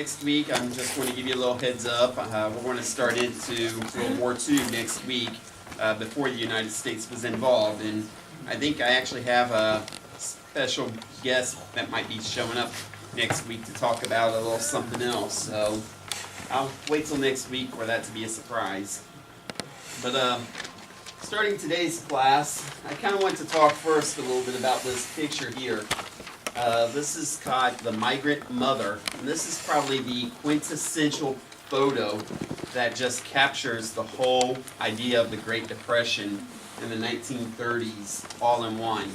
Next week, I'm just going to give you a little heads up. We're going to start into World War II next week before the United States was involved. And I think I actually have a special guest that might be showing up next week to talk about a little something else. So I'll wait till next week for that to be a surprise. But starting today's class, I kind of want to talk first a little bit about this picture here. This is called The Migrant Mother, and this is probably the quintessential photo that just captures the whole idea of the Great Depression in the 1930s all in one.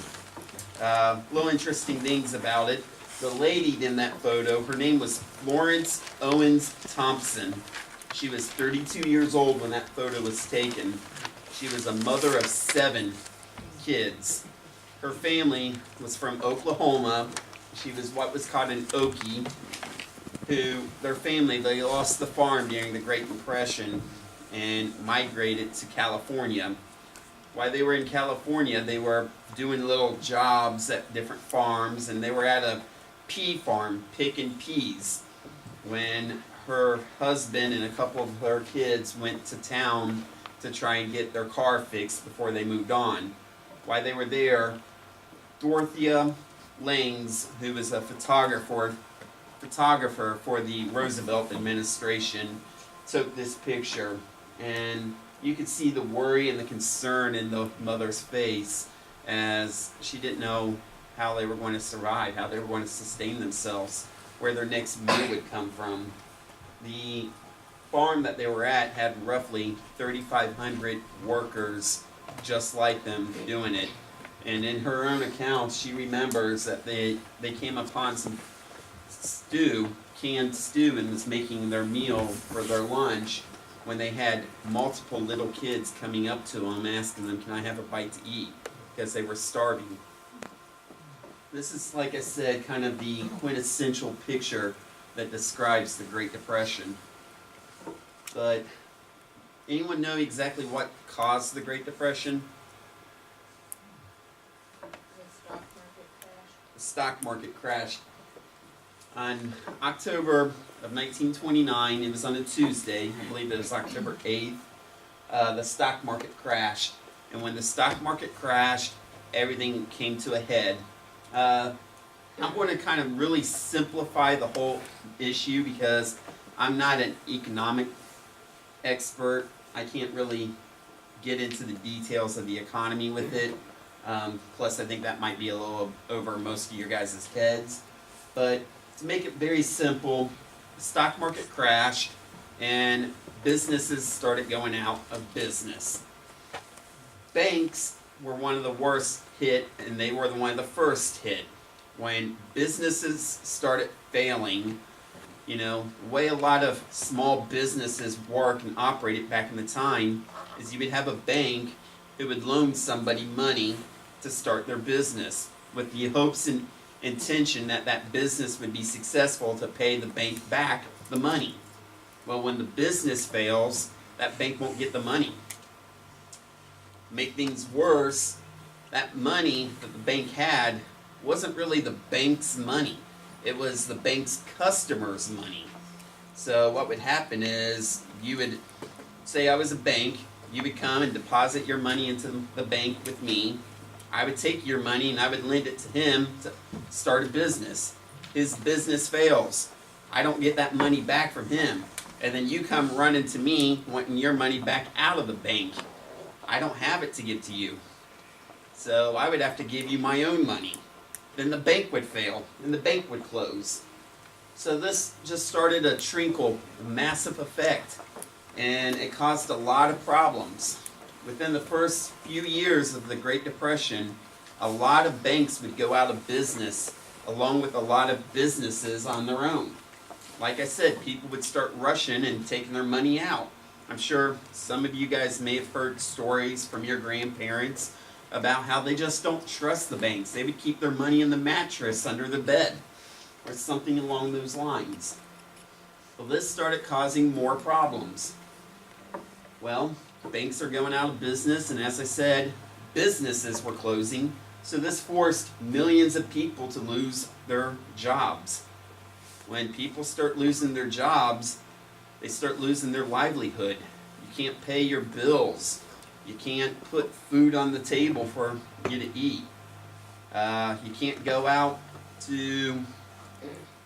Little interesting things about it. The lady in that photo, her name was Florence Owens Thompson. She was 32 years old when that photo was taken. She was a mother of 7 kids. Her family was from Oklahoma. She was what was called an Okie, their family, they lost the farm during the Great Depression and migrated to California. While they were in California, they were doing little jobs at different farms, and they were at a pea farm picking peas when her husband and a couple of her kids went to town to try and get their car fixed before they moved on. While they were there, Dorothea Lange, who was a photographer for the Roosevelt administration, took this picture, and you could see the worry and the concern in the mother's face as she didn't know how they were going to survive, how they were going to sustain themselves, where their next meal would come from. The farm that they were at had roughly 3,500 workers just like them doing it. And in her own account, she remembers that they came upon some canned stew, and was making their meal for their lunch when they had multiple little kids coming up to them asking them, "Can I have a bite to eat?" because they were starving. This is, like I said, kind of the quintessential picture that describes the Great Depression. But anyone know exactly what caused the Great Depression? The stock market crashed. On October of 1929, it was on a Tuesday, I believe it was October 8th, the stock market crashed. And when the stock market crashed, everything came to a head. I'm going to kind of really simplify the whole issue because I'm not an economic expert. I can't really get into the details of the economy with it. Plus, I think that might be a little over most of your guys' heads. But to make it very simple, the stock market crashed and businesses started going out of business. Banks were one of the worst hit, and they were one of the first hit. When businesses started failing, the way a lot of small businesses work and operated back in the time is you would have a bank who would loan somebody money to start their business with the hopes and intention that that business would be successful to pay the bank back the money. Well, when the business fails, that bank won't get the money. Make things worse, that money that the bank had wasn't really the bank's money. It was the bank's customers' money. So what would happen is, you would say I was a bank, you would come and deposit your money into the bank with me. I would take your money and I would lend it to him to start a business. His business fails. I don't get that money back from him. And then you come running to me wanting your money back out of the bank. I don't have it to give to you. So I would have to give you my own money. Then the bank would fail and the bank would close. So this just started a massive effect, and it caused a lot of problems. Within the first few years of the Great Depression, a lot of banks would go out of business, along with a lot of businesses on their own. Like I said, people would start rushing and taking their money out. I'm sure some of you guys may have heard stories from your grandparents about how they just don't trust the banks. They would keep their money in the mattress under the bed, or something along those lines. Well, this started causing more problems. Well, banks are going out of business, and as I said, businesses were closing, so this forced millions of people to lose their jobs. When people start losing their jobs, they start losing their livelihood. You can't pay your bills. You can't put food on the table for you to eat. You can't go out to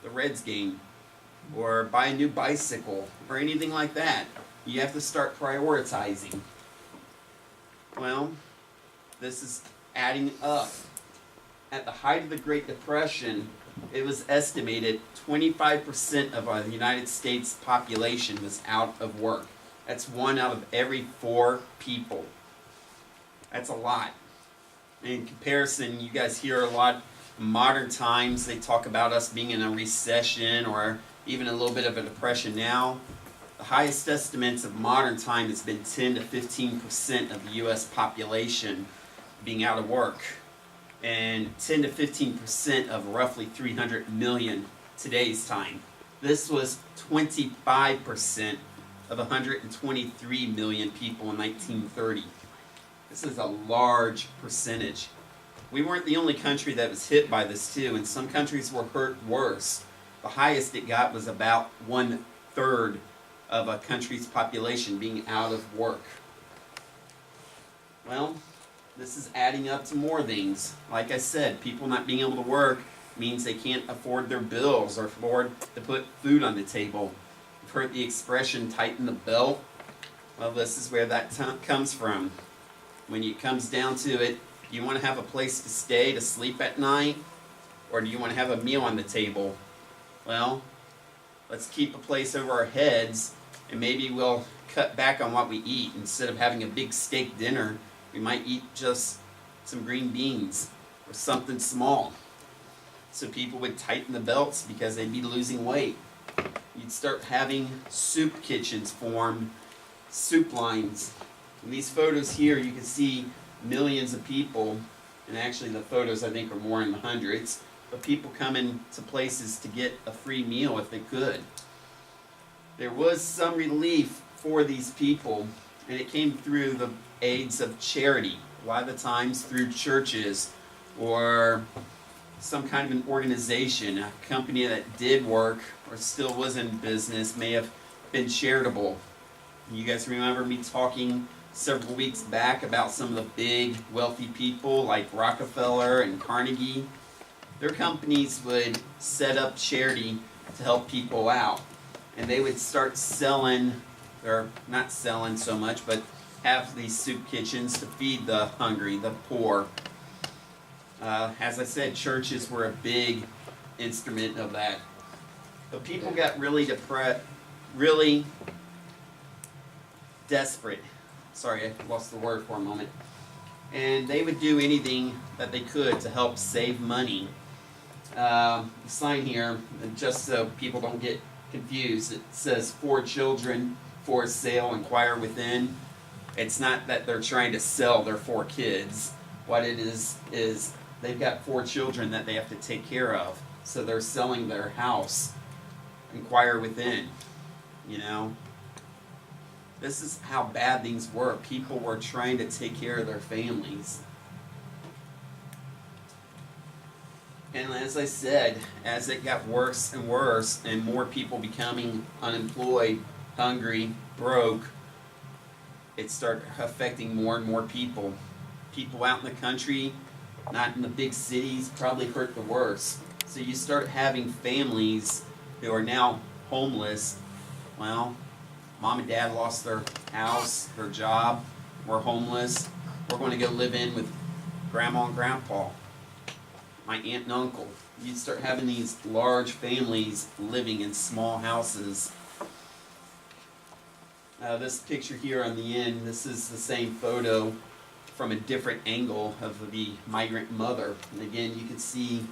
the Reds game or buy a new bicycle or anything like that. You have to start prioritizing. Well, this is adding up. At the height of the Great Depression, it was estimated 25% of the United States population was out of work. That's 1 out of every 4 people. That's a lot. In comparison, you guys hear a lot in modern times, they talk about us being in a recession or even a little bit of a depression now. The highest estimates of modern time has been 10 to 15% of the U.S. population being out of work, and 10 to 15% of roughly 300 million today's time. This was 25% of 123 million people in 1930. This is a large percentage. We weren't the only country that was hit by this too, and some countries were hurt worse. The highest it got was about 1/3 of a country's population being out of work. Well, this is adding up to more things. Like I said, people not being able to work means they can't afford their bills or afford to put food on the table. You've heard the expression, tighten the belt. Well, this is where that comes from. When it comes down to it, do you want to have a place to stay, to sleep at night? Or do you want to have a meal on the table? Well, let's keep a place over our heads, and maybe we'll cut back on what we eat. Instead of having a big steak dinner, we might eat just some green beans or something small. So people would tighten the belts because they'd be losing weight. You'd start having soup kitchens formed, soup lines. In these photos here, you can see millions of people, and actually the photos I think are more in the hundreds, but people coming to places to get a free meal if they could. There was some relief for these people, and it came through the aids of charity. A lot of the times through churches or some kind of an organization, a company that did work or still was in business may have been charitable. You guys remember me talking several weeks back about some of the big wealthy people like Rockefeller and Carnegie. Their companies would set up charity to help people out, and they would start selling, or not selling so much, but have these soup kitchens to feed the hungry, the poor. As I said, churches were a big instrument of that. But people got really depressed, really desperate. Sorry, I lost the word for a moment. And they would do anything that they could to help save money. The sign here, just so people don't get confused, it says 4 children for sale, inquire within. It's not that they're trying to sell their 4 kids. What it is they've got 4 children that they have to take care of. So they're selling their house. Inquire within, you know. This is how bad things were. People were trying to take care of their families. And as I said, as it got worse and worse, and more people becoming unemployed, hungry, broke, it started affecting more and more people. People out in the country, not in the big cities, probably hurt the worst. So you start having families who are now homeless. Well, mom and dad lost their house, their job, we're homeless. We're going to go live in with grandma and grandpa, my aunt and uncle. You'd start having these large families living in small houses. This picture here on the end, this is the same photo from a different angle of the migrant mother. And again, you can see,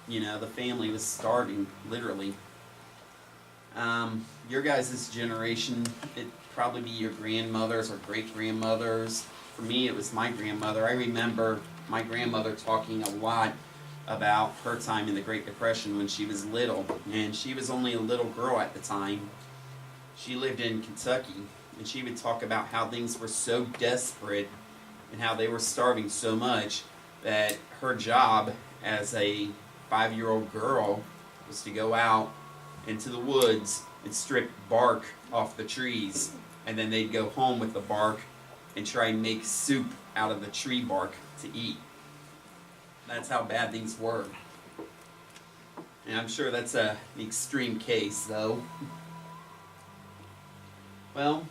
you know, the family was starving, literally. Your guys' generation, it'd probably be your grandmothers or great-grandmothers. For me, it was my grandmother. I remember my grandmother talking a lot about her time in the Great Depression when she was little. And she was only a little girl at the time. She lived in Kentucky, and she would talk about how things were so desperate and how they were starving so much that her job as a 5-year-old girl was to go out into the woods and strip bark off the trees. And then they'd go home with the bark and try and make soup out of the tree bark to eat. That's how bad things were. And I'm sure that's an extreme case, though. Well,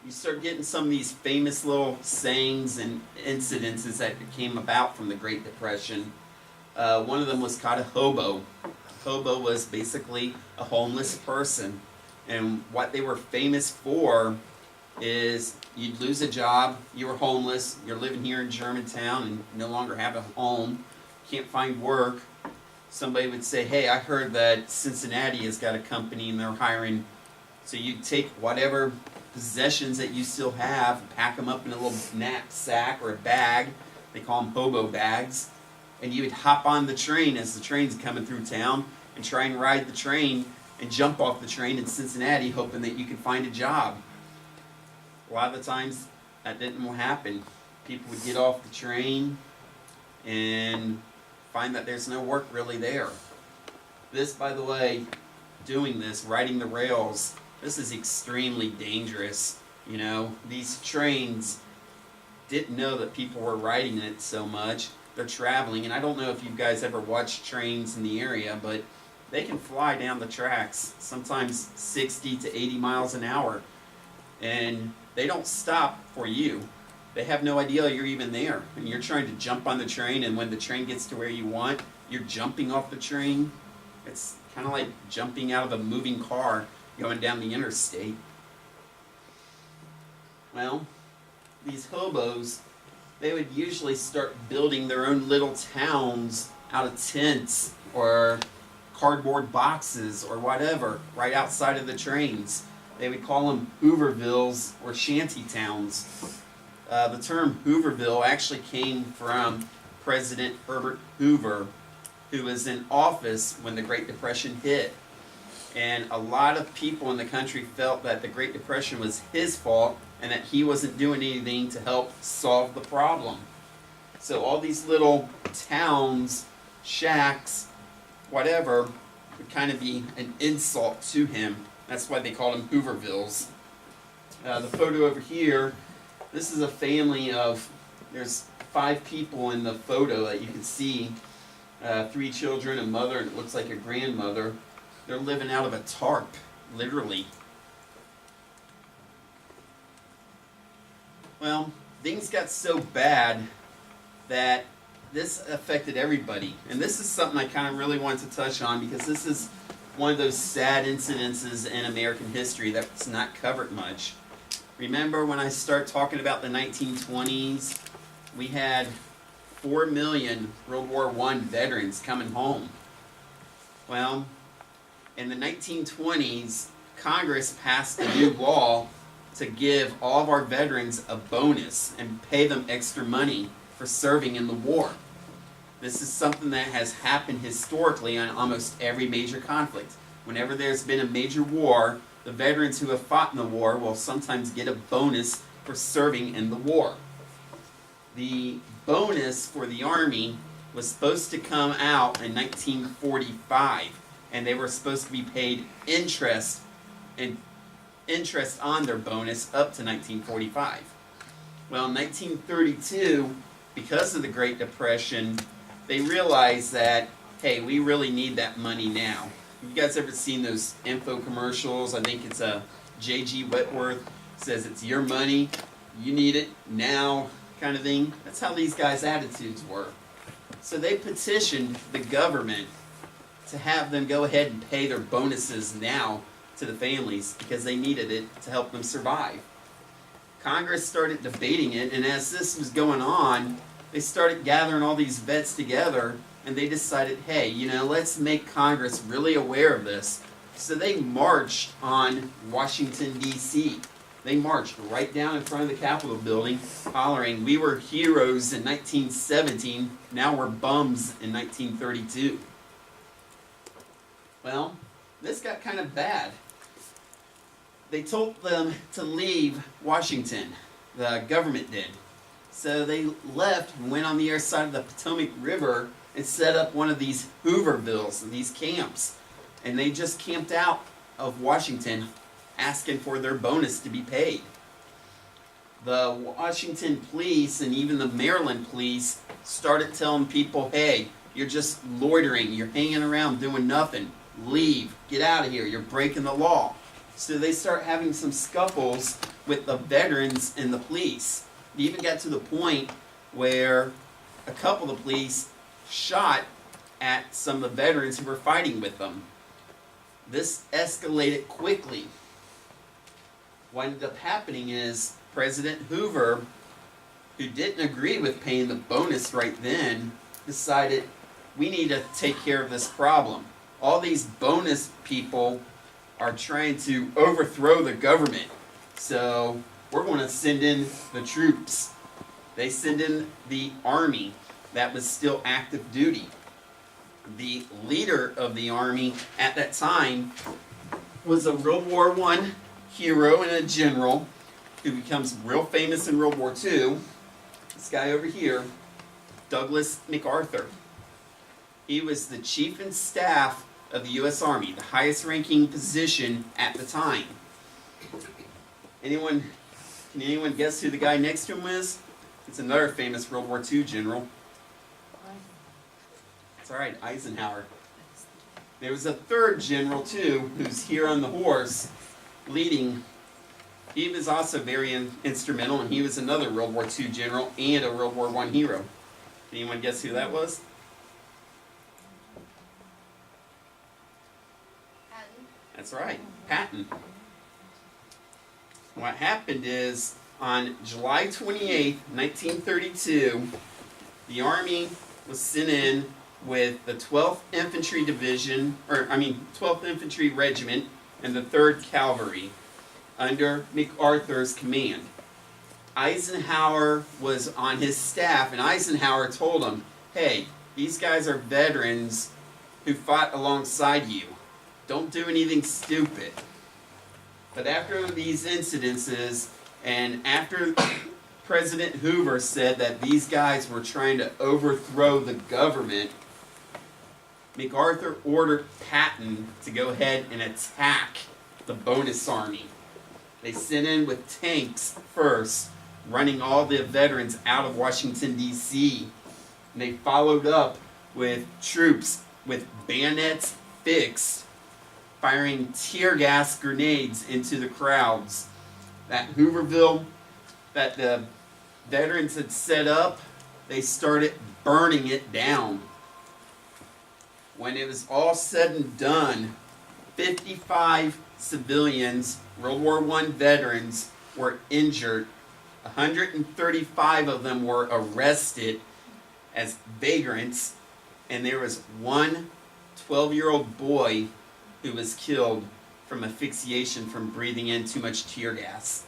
you start getting some of these famous little sayings and incidences that came about from the Great Depression. One of them was called a hobo. A hobo was basically a homeless person. And what they were famous for is you'd lose a job, you were homeless, you're living here in Germantown and no longer have a home, can't find work. Somebody would say, hey, I heard that Cincinnati has got a company and they're hiring. So you take whatever possessions that you still have, pack them up in a little knapsack or a bag, they call them hobo bags, and you would hop on the train as the train's coming through town and try and ride the train and jump off the train in Cincinnati hoping that you could find a job. A lot of the times that didn't happen. People would get off the train and find that there's no work really there. This, by the way, doing this, riding the rails, this is extremely dangerous. You know, these trains didn't know that people were riding it so much. They're traveling, and I don't know if you guys ever watched trains in the area, but they can fly down the tracks, sometimes 60 to 80 miles an hour. And they don't stop for you. They have no idea you're even there. And you're trying to jump on the train, and when the train gets to where you want, you're jumping off the train. It's kind of like jumping out of a moving car going down the interstate. Well, these hobos, they would usually start building their own little towns out of tents or cardboard boxes or whatever right outside of the trains. They would call them Hoovervilles or shanty towns. The term Hooverville actually came from President Herbert Hoover, who was in office when the Great Depression hit. And a lot of people in the country felt that the Great Depression was his fault and that he wasn't doing anything to help solve the problem. So all these little towns, shacks, whatever, would kind of be an insult to him. That's why they called them Hoovervilles. The photo over here, this is a family of, there's 5 people in the photo that you can see. 3 children, a mother, and it looks like a grandmother. They're living out of a tarp, literally. Well, things got so bad that this affected everybody. And this is something I kind of really wanted to touch on because this is one of those sad incidences in American history that's not covered much. Remember when I start talking about the 1920s, we had 4 million World War I veterans coming home. Well, in the 1920s, Congress passed a new law to give all of our veterans a bonus and pay them extra money for serving in the war. This is something that has happened historically on almost every major conflict. Whenever there's been a major war, the veterans who have fought in the war will sometimes get a bonus for serving in the war. The bonus for the Army was supposed to come out in 1945, and they were supposed to be paid interest on their bonus up to 1945. Well, in 1932, because of the Great Depression, they realized that, hey, we really need that money now. You guys ever seen those info commercials? I think it's a J.G. Whitworth says it's your money, you need it now kind of thing. That's how these guys' attitudes were. So they petitioned the government to have them go ahead and pay their bonuses now to the families because they needed it to help them survive. Congress started debating it, and as this was going on, they started gathering all these vets together, and they decided, hey, you know, let's make Congress really aware of this. So they marched on Washington, D.C. They marched right down in front of the Capitol building, hollering, we were heroes in 1917, now we're bums in 1932. Well, this got kind of bad. They told them to leave Washington. The government did. So they left and went on the other side of the Potomac River and set up one of these Hoovervilles, these camps. and they just camped out of Washington asking for their bonus to be paid. The Washington police and even the Maryland police started telling people, hey, you're just loitering, you're hanging around doing nothing, leave, get out of here, you're breaking the law. So they start having some scuffles with the veterans and the police. It even got to the point where a couple of the police shot at some of the veterans who were fighting with them. This escalated quickly. What ended up happening is President Hoover, who didn't agree with paying the bonus right then, decided we need to take care of this problem. All these bonus people are trying to overthrow the government, so we're going to send in the troops. They send in the army that was still active duty. The leader of the army at that time was a World War I hero and a general who becomes real famous in World War II. This guy over here, Douglas MacArthur. He was the chief in staff of the U.S. Army, the highest ranking position at the time. Can anyone guess who the guy next to him is? It's another famous World War II general. It's alright, Eisenhower. There was a third general too, who's here on the horse, leading. He was also very instrumental, and he was another World War II general and a World War I hero. Can anyone guess who that was? Patton. That's right, Patton. What happened is, on July 28, 1932, the Army was sent in with the 12th Infantry Division, 12th Infantry Regiment and the 3rd Cavalry under MacArthur's command. Eisenhower was on his staff, and Eisenhower told him, hey, these guys are veterans who fought alongside you. Don't do anything stupid. But after these incidences, and after President Hoover said that these guys were trying to overthrow the government, MacArthur ordered Patton to go ahead and attack the bonus army. They sent in with tanks first, running all the veterans out of Washington, D.C. And they followed up with troops with bayonets fixed, firing tear gas grenades into the crowds. That Hooverville that the veterans had set up, they started burning it down. When it was all said and done, 55 civilians, World War I veterans, were injured. 135 of them were arrested as vagrants, and there was one 12-year-old boy who was killed from asphyxiation from breathing in too much tear gas.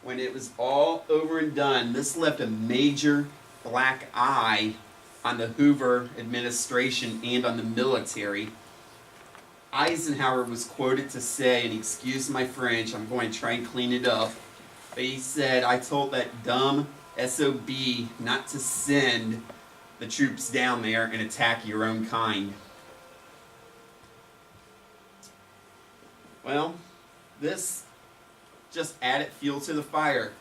When it was all over and done, this left a major black eye on the Hoover administration and on the military. Eisenhower was quoted to say, and excuse my French, I'm going to try and clean it up, but he said, I told that dumb SOB not to send the troops down there and attack your own kind. Well, this just added fuel to the fire.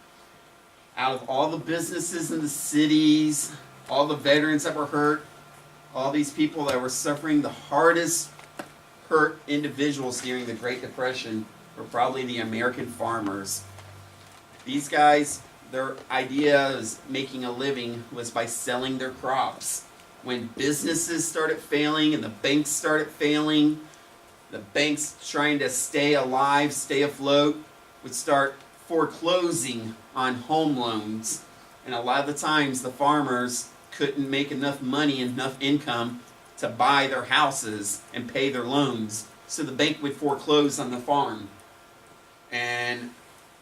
Out of all the businesses in the cities, all the veterans that were hurt, all these people that were suffering, the hardest hurt individuals during the Great Depression were probably the American farmers. These guys, their idea of making a living was by selling their crops. When businesses started failing and the banks started failing, the banks trying to stay alive, stay afloat, would start foreclosing on home loans. And a lot of the times the farmers couldn't make enough money, enough income to buy their houses and pay their loans. So the bank would foreclose on the farm. And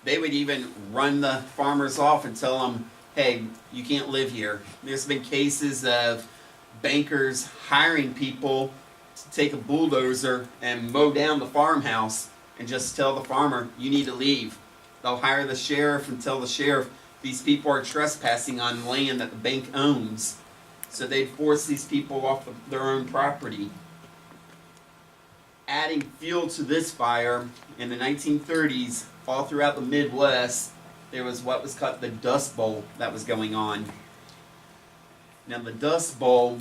they would even run the farmers off and tell them, hey, you can't live here. There's been cases of bankers hiring people to take a bulldozer and mow down the farmhouse and just tell the farmer, you need to leave. They'll hire the sheriff and tell the sheriff, these people are trespassing on land that the bank owns. So they'd force these people off of their own property. adding fuel to this fire, in the 1930s, all throughout the Midwest, there was what was called the Dust Bowl that was going on. Now, the Dust Bowl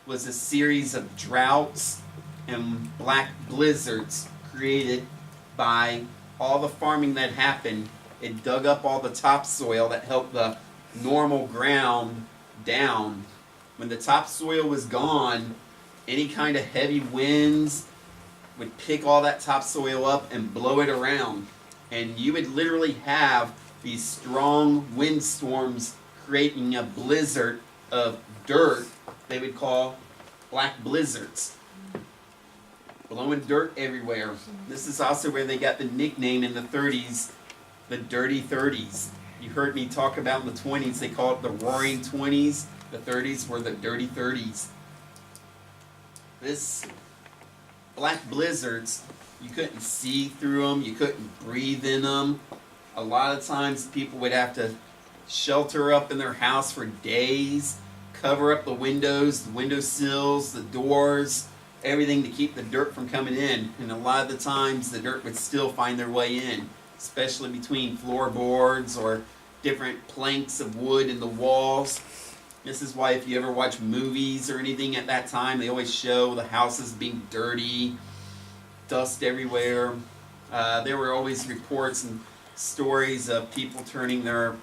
was a series of droughts and black blizzards created by all the farming that happened. It dug up all the topsoil that helped the normal ground down. When the topsoil was gone, any kind of heavy winds would pick all that topsoil up and blow it around. And you would literally have these strong windstorms creating a blizzard of dirt they would call black blizzards. Blowing dirt everywhere. This is also where they got the nickname in the 30s, the Dirty 30s. You heard me talk about in the 20s, they called it the Roaring 20s. The 30s were the Dirty 30s. This black blizzards, you couldn't see through them, you couldn't breathe in them. A lot of times people would have to shelter up in their house for days, cover up the windows, the windowsills, the doors, everything to keep the dirt from coming in. And a lot of the times the dirt would still find their way in, especially between floorboards or different planks of wood in the walls. This is why if you ever watch movies or anything at that time, they always show the houses being dirty, dust everywhere. There were always reports and stories of people turning their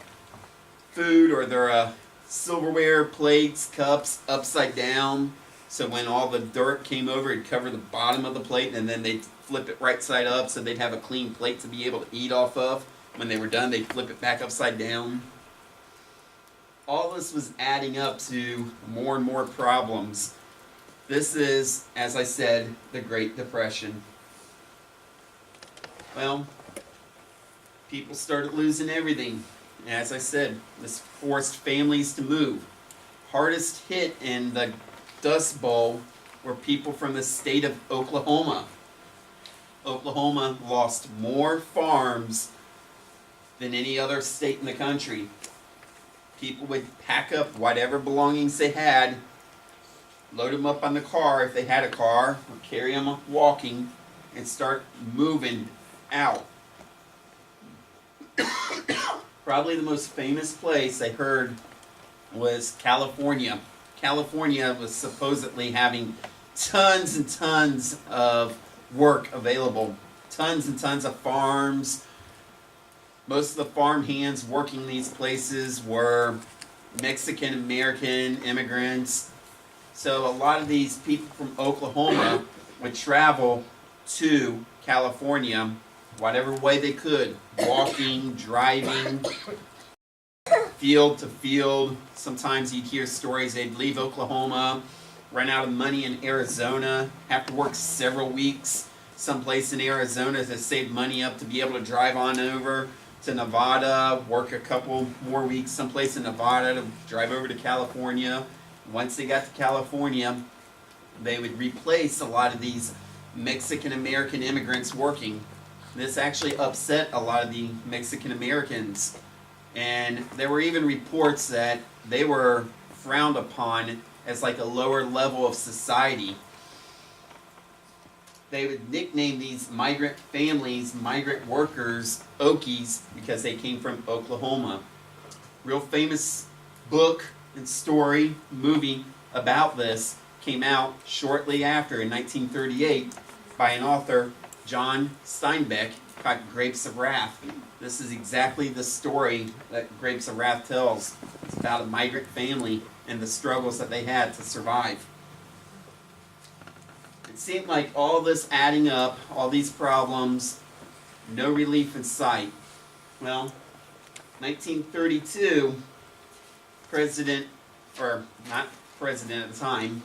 food or their silverware, plates, cups upside down. So when all the dirt came over, it'd cover the bottom of the plate, and then they'd flip it right side up so they'd have a clean plate to be able to eat off of. When they were done, they'd flip it back upside down. All this was adding up to more and more problems. This is, as I said, the Great Depression. Well, people started losing everything. As I said, this forced families to move. Hardest hit in the Dust Bowl were people from the state of Oklahoma. Oklahoma lost more farms than any other state in the country. People would pack up whatever belongings they had, load them up on the car if they had a car, or carry them walking, and start moving out. Probably the most famous place I heard was California. California was supposedly having tons and tons of work available. Tons and tons of farms. Most of the farm hands working these places were Mexican American immigrants. So a lot of these people from Oklahoma would travel to California whatever way they could. Walking, driving, field to field. Sometimes you'd hear stories they'd leave Oklahoma, run out of money in Arizona, have to work several weeks someplace in Arizona to save money up to be able to drive on over to Nevada, work a couple more weeks someplace in Nevada to drive over to California. Once they got to California, they would replace a lot of these Mexican American immigrants working. This actually upset a lot of the Mexican Americans. And there were even reports that they were frowned upon as like a lower level of society. They would nickname these migrant families, migrant workers, Okies, because they came from Oklahoma. Real famous book and story, movie about this came out shortly after in 1938 by an author, John Steinbeck, called Grapes of Wrath. This is exactly the story that Grapes of Wrath tells. It's about a migrant family and the struggles that they had to survive. It seemed like all this adding up, all these problems, no relief in sight. Well, 1932, President, or not president at the time,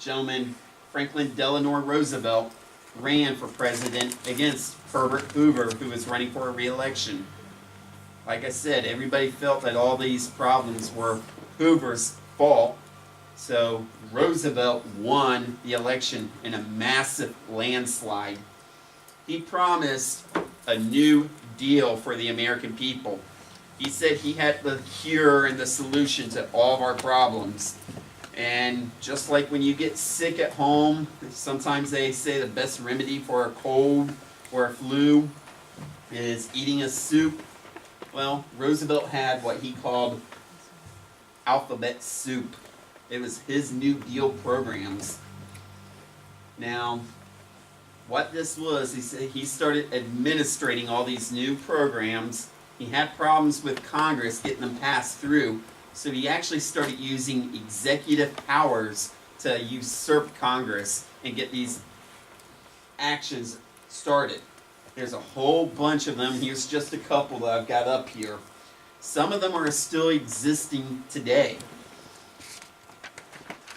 gentleman Franklin Delano Roosevelt ran for president against Herbert Hoover, who was running for a re-election. Like I said, everybody felt that all these problems were Hoover's fault. So Roosevelt won the election in a massive landslide. He promised a new deal for the American people. He said he had the cure and the solution to all of our problems. And just like when you get sick at home, sometimes they say the best remedy for a cold or a flu is eating a soup. Well, Roosevelt had what he called alphabet soup. It was his New Deal programs. Now, what this was, he started administrating all these new programs. He had problems with Congress getting them passed through, so he actually started using executive powers to usurp Congress and get these actions started. There's a whole bunch of them. Here's just a couple that I've got up here. Some of them are still existing today.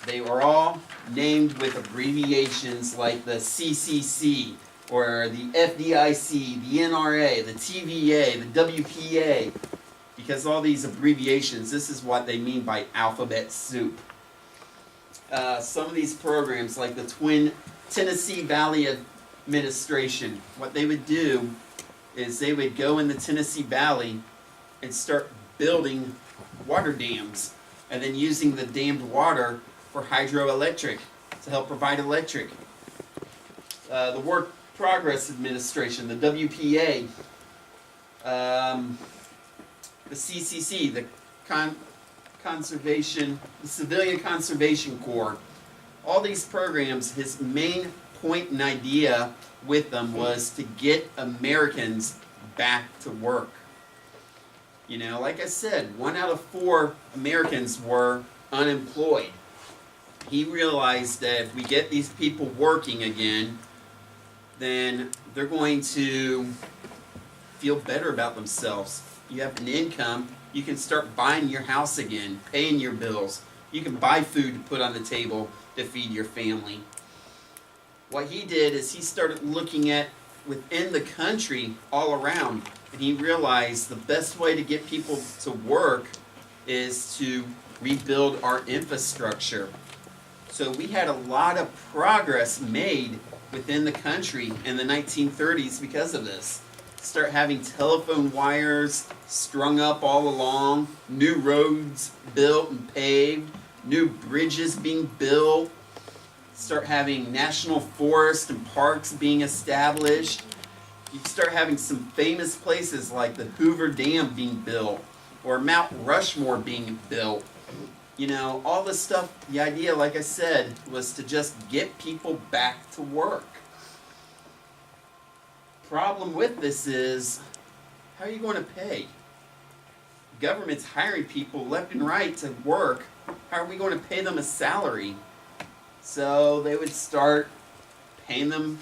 They were all named with abbreviations like the CCC, or the FDIC, the NRA, the TVA, the WPA. Because all these abbreviations, this is what they mean by alphabet soup. Some of these programs, like the Tennessee Valley Administration, what they would do is they would go in the Tennessee Valley and start building water dams, and then using the dammed water for hydroelectric to help provide electric. The Work Progress Administration, the WPA, the CCC, the Civilian Conservation Corps. All these programs, his main point and idea with them was to get Americans back to work. You know, like I said, 1 out of 4 Americans were unemployed. He realized that if we get these people working again, then they're going to feel better about themselves. You have an income, you can start buying your house again, paying your bills. You can buy food to put on the table to feed your family. What he did is he started looking at within the country all around, and he realized the best way to get people to work is to rebuild our infrastructure. So we had a lot of progress made within the country in the 1930s because of this. Start having telephone wires strung up all along, new roads built and paved, new bridges being built, start having national forests and parks being established. You start having some famous places like the Hoover Dam being built, or Mount Rushmore being built. You know, all this stuff, the idea, like I said, was to just get people back to work. Problem with this is, how are you going to pay? Government's hiring people left and right to work. How are we going to pay them a salary? So they would start paying them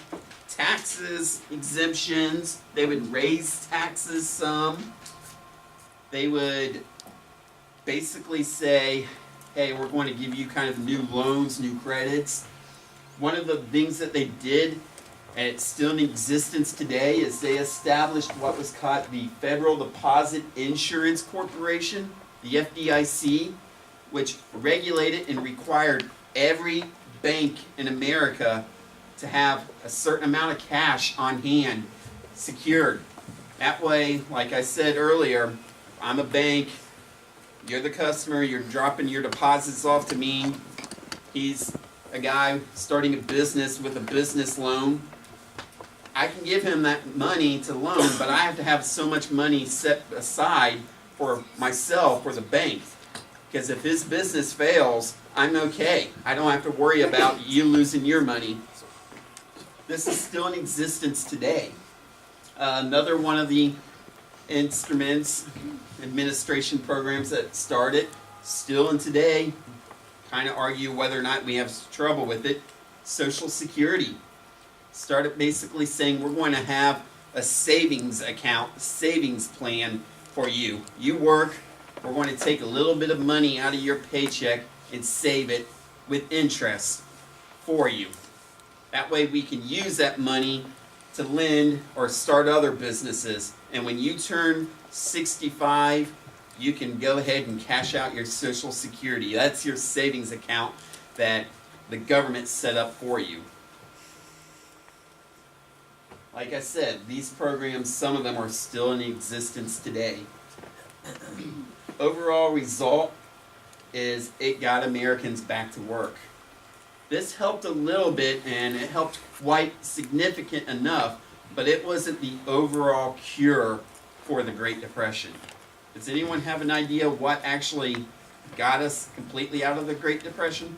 taxes, exemptions. They would raise taxes some. They would basically say, hey, we're going to give you kind of new loans, new credits. One of the things that they did, and it's still in existence today, is they established what was called the Federal Deposit Insurance Corporation, the FDIC, which regulated and required every bank in America to have a certain amount of cash on hand secured. That way, like I said earlier, I'm a bank, you're the customer, you're dropping your deposits off to me. He's a guy starting a business with a business loan. I can give him that money to loan, but I have to have so much money set aside for myself or the bank. Because if his business fails, I'm okay. I don't have to worry about you losing your money. This is still in existence today. Another one of the instruments, administration programs that started, still in today, kind of argue whether or not we have trouble with it, Social Security. Started basically saying we're going to have a savings account, a savings plan for you. You work, we're going to take a little bit of money out of your paycheck and save it with interest for you. That way we can use that money to lend or start other businesses. And when you turn 65, you can go ahead and cash out your Social Security. That's your savings account that the government set up for you. Like I said, these programs, some of them are still in existence today. Overall result, is it got Americans back to work. This helped a little bit, and it helped quite significant enough, but it wasn't the overall cure for the Great Depression. Does anyone have an idea what actually got us completely out of the Great Depression?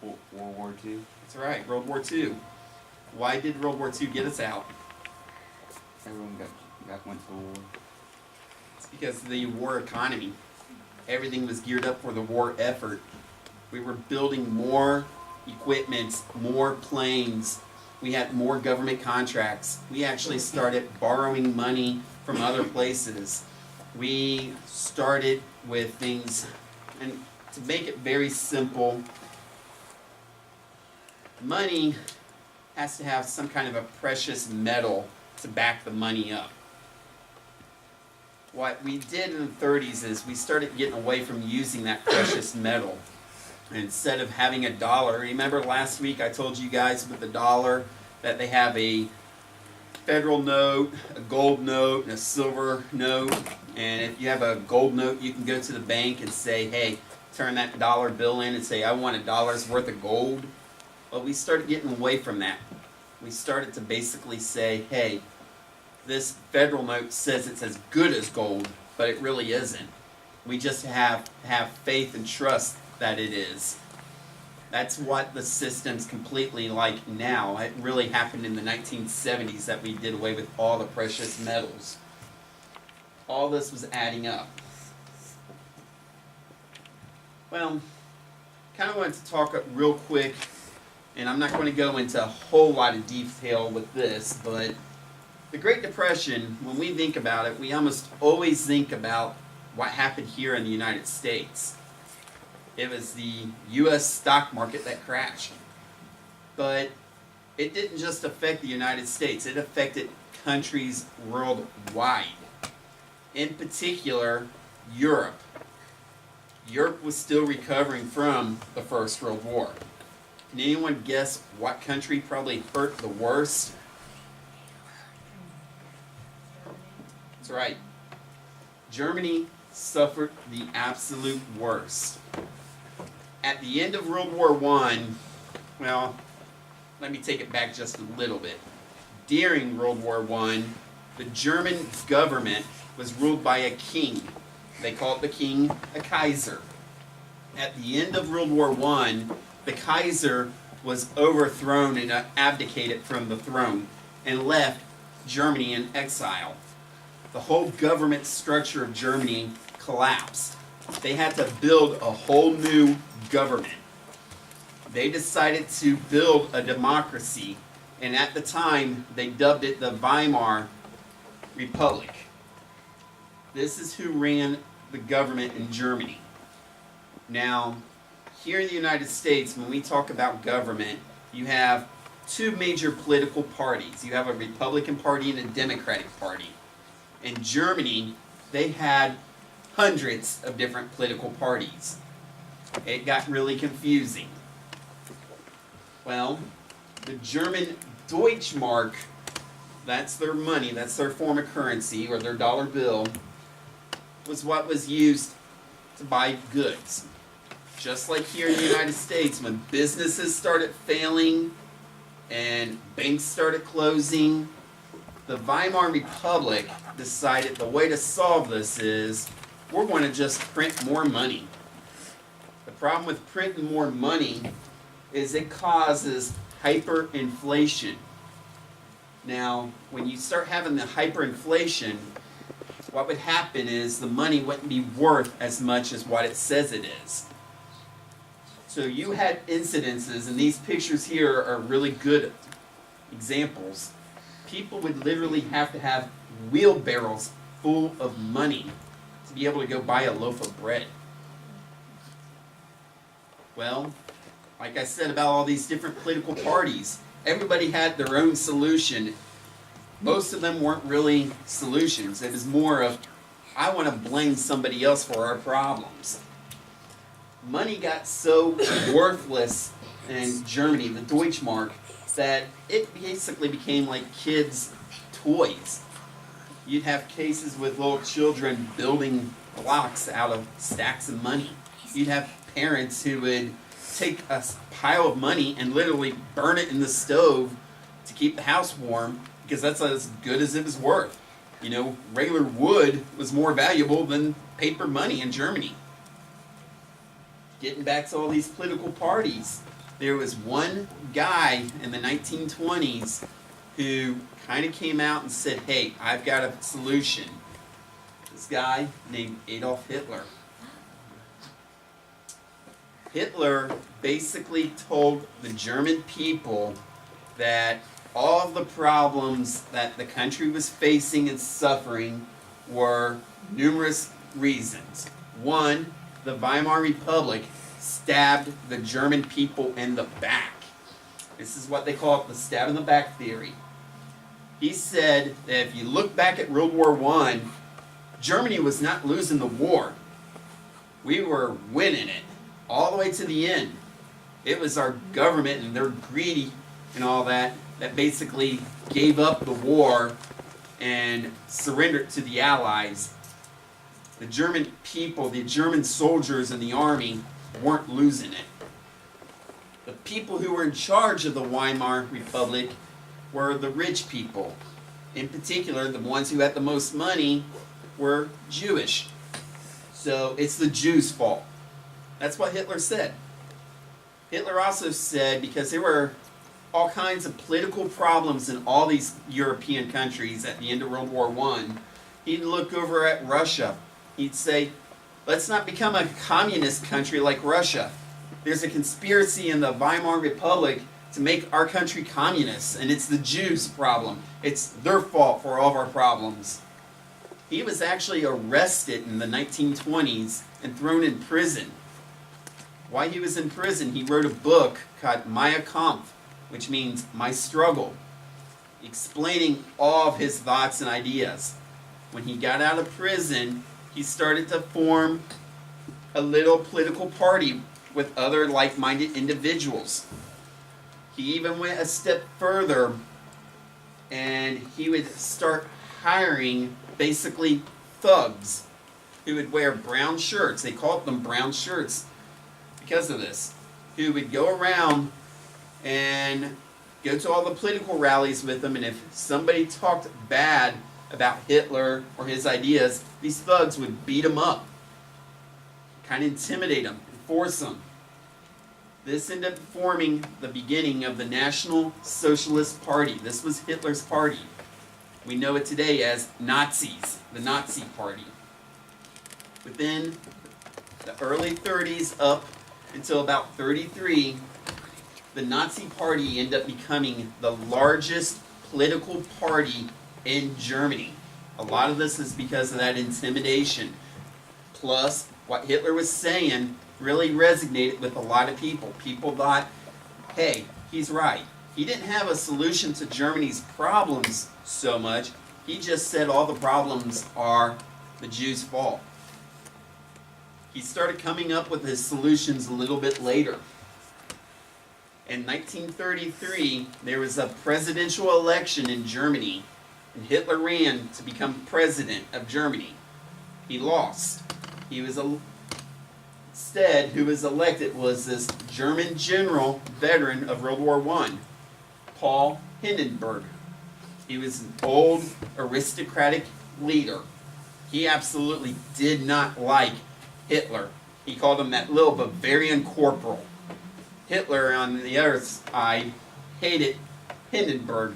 World War II. That's right, World War II. Why did World War II get us out? Everyone went to war. It's because of the war economy. Everything was geared up for the war effort. We were building more equipment, more planes. We had more government contracts. We actually started borrowing money from other places. We started with things, and to make it very simple, money has to have some kind of a precious metal to back the money up. What we did in the 30s is we started getting away from using that precious metal. Instead of having a dollar, remember last week I told you guys with the dollar that they have a federal note, a gold note, and a silver note. And if you have a gold note, you can go to the bank and say, hey, turn that dollar bill in and say, I want $1 worth of gold. Well, we started getting away from that. We started to basically say, hey, this federal note says it's as good as gold, but it really isn't. We just have faith and trust that it is. That's what the system's completely like now. It really happened in the 1970s that we did away with all the precious metals. All this was adding up. Well, kind of wanted to talk real quick, and I'm not going to go into a whole lot of detail with this, but the Great Depression, when we think about it, we almost always think about what happened here in the United States. It was the U.S. stock market that crashed. But it didn't just affect the United States, it affected countries worldwide. In particular, Europe. Europe was still recovering from the First World War. Can anyone guess what country probably hurt the worst? That's right. Germany suffered the absolute worst. At the end of World War I, well, let me take it back just a little bit. During World War I, the German government was ruled by a king. They called the king a Kaiser. At the end of World War I, the Kaiser was overthrown and abdicated from the throne and left Germany in exile. The whole government structure of Germany collapsed. They had to build a whole new government. They decided to build a democracy, and at the time they dubbed it the Weimar Republic. This is who ran the government in Germany. Now, here in the United States, when we talk about government, you have two major political parties. You have a Republican Party and a Democratic Party. In Germany, they had hundreds of different political parties. It got really confusing. Well, the German Deutschmark, that's their money, that's their form of currency, or their dollar bill, was what was used to buy goods. Just like here in the United States, when businesses started failing and banks started closing, the Weimar Republic decided the way to solve this is we're going to just print more money. The problem with printing more money is it causes hyperinflation. Now, when you start having the hyperinflation, what would happen is the money wouldn't be worth as much as what it says it is. So you had incidences, and these pictures here are really good examples. People would literally have to have wheelbarrows full of money to be able to go buy a loaf of bread. Well, like I said about all these different political parties, everybody had their own solution. Most of them weren't really solutions. It was more of, I want to blame somebody else for our problems. Money got so worthless in Germany, the Deutschmark, that it basically became like kids' toys. You'd have cases with little children building blocks out of stacks of money. You'd have parents who would take a pile of money and literally burn it in the stove to keep the house warm because that's as good as it was worth. You know, regular wood was more valuable than paper money in Germany. Getting back to all these political parties, there was one guy in the 1920s who kind of came out and said, hey, I've got a solution. This guy named Adolf Hitler. Hitler basically told the German people that all of the problems that the country was facing and suffering were numerous reasons. One, the Weimar Republic stabbed the German people in the back. This is what they call it, the stab in the back theory. He said that if you look back at World War I, Germany was not losing the war. We were winning it all the way to the end. It was our government and their greedy and all that basically gave up the war and surrendered to the Allies. The German people, the German soldiers and the army weren't losing it. The people who were in charge of the Weimar Republic were the rich people. In particular, the ones who had the most money were Jewish. So it's the Jews' fault. That's what Hitler said. Hitler also said, because there were all kinds of political problems in all these European countries at the end of World War I, he'd look over at Russia. He'd say, let's not become a communist country like Russia. There's a conspiracy in the Weimar Republic to make our country communist, and it's the Jews' problem. It's their fault for all of our problems. He was actually arrested in the 1920s and thrown in prison. While he was in prison, he wrote a book called Mein Kampf, which means My Struggle, explaining all of his thoughts and ideas. When he got out of prison, he started to form a little political party with other like-minded individuals. He even went a step further, and he would start hiring basically thugs who would wear brown shirts. They called them brown shirts because of this. Who would go around and go to all the political rallies with them, and if somebody talked bad about Hitler or his ideas, these thugs would beat him up, kind of intimidate him, force him. This ended up forming the beginning of the National Socialist Party. This was Hitler's party. We know it today as Nazis, the Nazi Party. Within the early 30s up until about 33, the Nazi Party ended up becoming the largest political party in Germany. A lot of this is because of that intimidation. Plus, what Hitler was saying really resonated with a lot of people. People thought, hey, he's right. He didn't have a solution to Germany's problems so much. He just said all the problems are the Jews' fault. He started coming up with his solutions a little bit later. In 1933, there was a presidential election in Germany, and Hitler ran to become president of Germany. He lost. Instead, who was elected was this German general, veteran of World War I, Paul Hindenburg. He was an old aristocratic leader. He absolutely did not like Hitler. He called him that little Bavarian corporal. Hitler, on the other side, hated Hindenburg,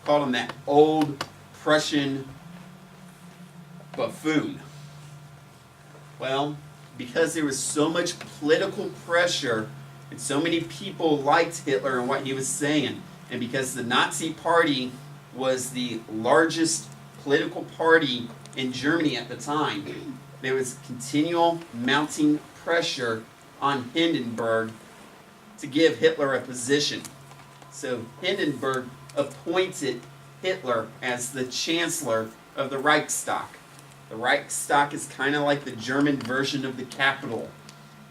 called him that old Prussian buffoon. Well, because there was so much political pressure and so many people liked Hitler and what he was saying, and because the Nazi Party was the largest political party in Germany at the time, there was continual mounting pressure on Hindenburg to give Hitler a position. So Hindenburg appointed Hitler as the Chancellor of the Reichstag. The Reichstag is kind of like the German version of the Capitol.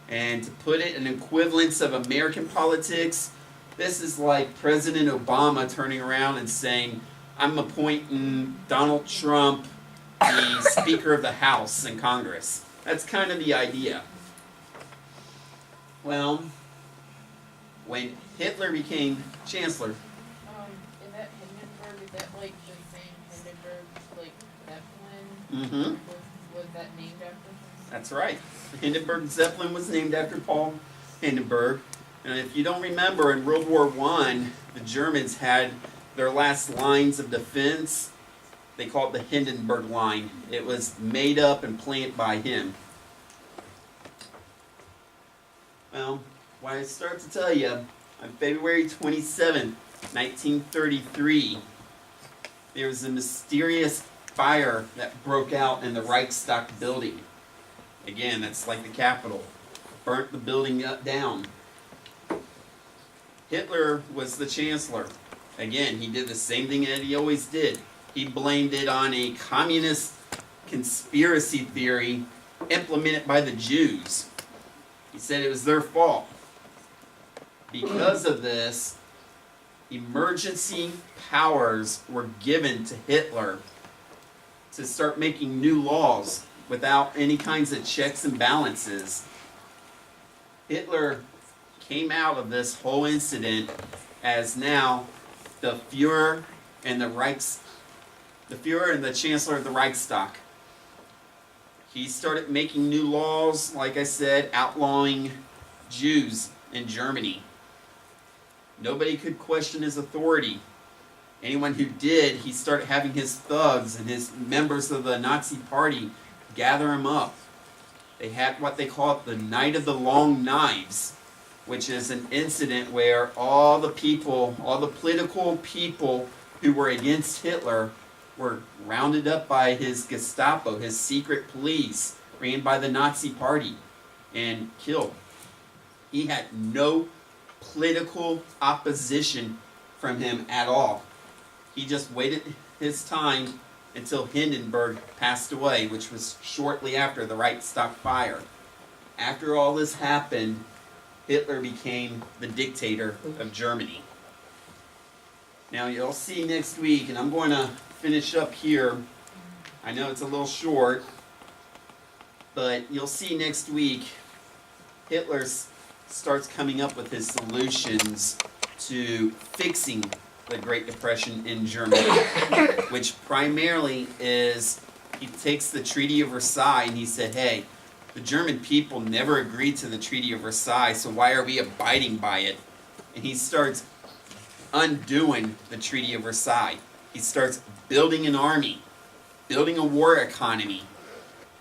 And to put it in equivalence of American politics, this is like President Obama turning around and saying, I'm appointing Donald Trump the Speaker of the House in Congress. That's kind of the idea. Well, when Hitler became chancellor, Is that Hindenburg? Is that like the same Hindenburg, like Zeppelin? mm-hmm, Was that named after him? that's right. The Hindenburg Zeppelin was named after Paul Hindenburg. And if you don't remember, in World War I, the Germans had their last lines of defense. They called it the Hindenburg Line. It was made up and planned by him. Well, what I start to tell you, on February 27th, 1933, there was a mysterious fire that broke out in the Reichstag building. Again, that's like the Capitol. Burnt the building down. Hitler was the chancellor. Again, he did the same thing that he always did. He blamed it on a communist conspiracy theory implemented by the Jews. He said it was their fault. Because of this, emergency powers were given to Hitler to start making new laws without any kinds of checks and balances. Hitler came out of this whole incident as now the Fuhrer and the Fuhrer and the Chancellor of the Reichstag. He started making new laws, like I said, outlawing Jews in Germany. Nobody could question his authority. Anyone who did, he started having his thugs and his members of the Nazi Party gather him up. They had what they called the Night of the Long Knives, which is an incident where all the political people who were against Hitler were rounded up by his Gestapo, his secret police, ran by the Nazi Party, and killed. He had no political opposition from him at all. He just waited his time until Hindenburg passed away, which was shortly after the Reichstag fire. After all this happened, Hitler became the dictator of Germany. Now you'll see next week, and I'm going to finish up here. I know it's a little short, but you'll see next week Hitler starts coming up with his solutions to fixing the Great Depression in Germany, which primarily is he takes the Treaty of Versailles and he said, hey, the German people never agreed to the Treaty of Versailles, so why are we abiding by it? And he starts undoing the Treaty of Versailles. He starts building an army, building a war economy,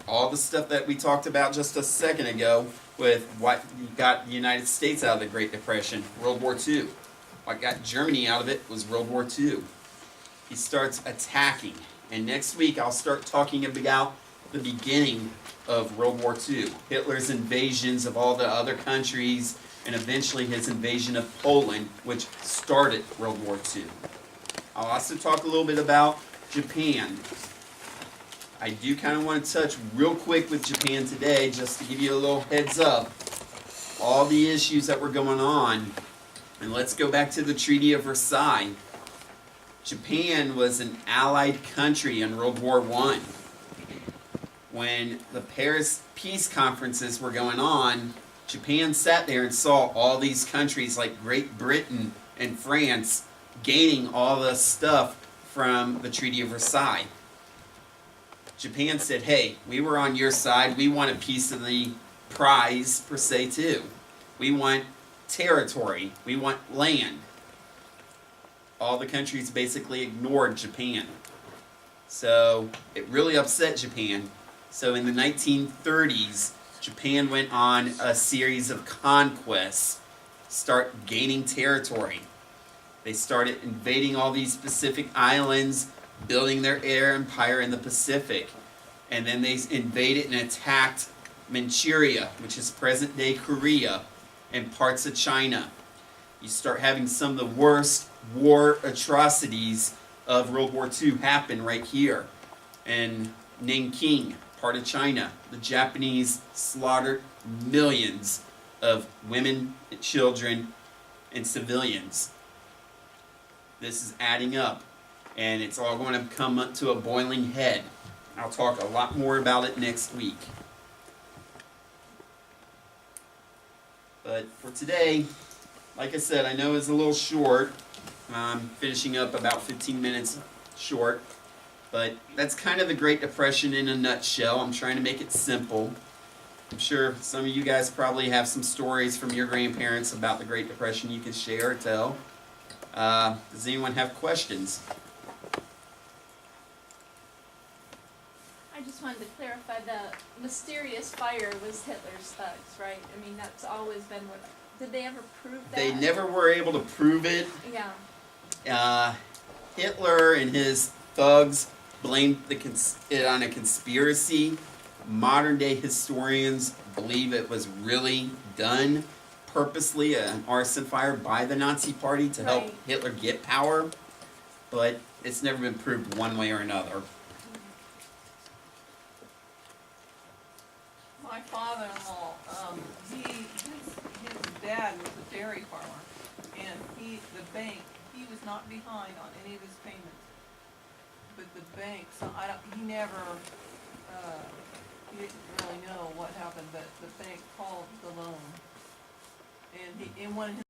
all the stuff that we talked about just a second ago with what got the United States out of the Great Depression, World War II. What got Germany out of it was World War II. He starts attacking, and next week I'll start talking about the beginning of World War II, Hitler's invasions of all the other countries, and eventually his invasion of Poland, which started World War II. I'll also talk a little bit about Japan. I do kind of want to touch real quick with Japan today, just to give you a little heads up. All the issues that were going on. And let's go back to the Treaty of Versailles. Japan was an allied country in World War I. When the Paris peace conferences were going on, Japan sat there and saw all these countries like Great Britain and France gaining all the stuff from the Treaty of Versailles. Japan said, hey, we were on your side. We want a piece of the prize, per se, too. We want territory. We want land. All the countries basically ignored Japan. So it really upset Japan. So in the 1930s, Japan went on a series of conquests, start gaining territory. They started invading all these Pacific islands, building their air empire in the Pacific. And then they invaded and attacked Manchuria, which is present-day Korea, and parts of China. You start having some of the worst war atrocities of World War II happen right here. In Nanking, part of China, the Japanese slaughtered millions of women, children, and civilians. This is adding up, and it's all going to come up to a boiling head. I'll talk a lot more about it next week. But for today, like I said, I know it's a little short. I'm finishing up about 15 minutes short. But that's kind of the Great Depression in a nutshell. I'm trying to make it simple. I'm sure some of you guys probably have some stories from your grandparents about the Great Depression you can share or tell. Does anyone have questions? I just wanted to clarify, the mysterious fire was Hitler's thugs, right? I mean, that's always been what, did they ever prove that? They never were able to prove it. Yeah, Hitler and his thugs blamed it on a conspiracy. Modern day historians believe it was really done purposely, an arson fire by the Nazi Party to help Right. Hitler get power, but it's never been proved one way or another. My father-in-law, his dad was a dairy farmer, and the bank, he was not behind on any of his payments. But the bank, so he never, he didn't really know what happened, but the bank called the loan. And one of his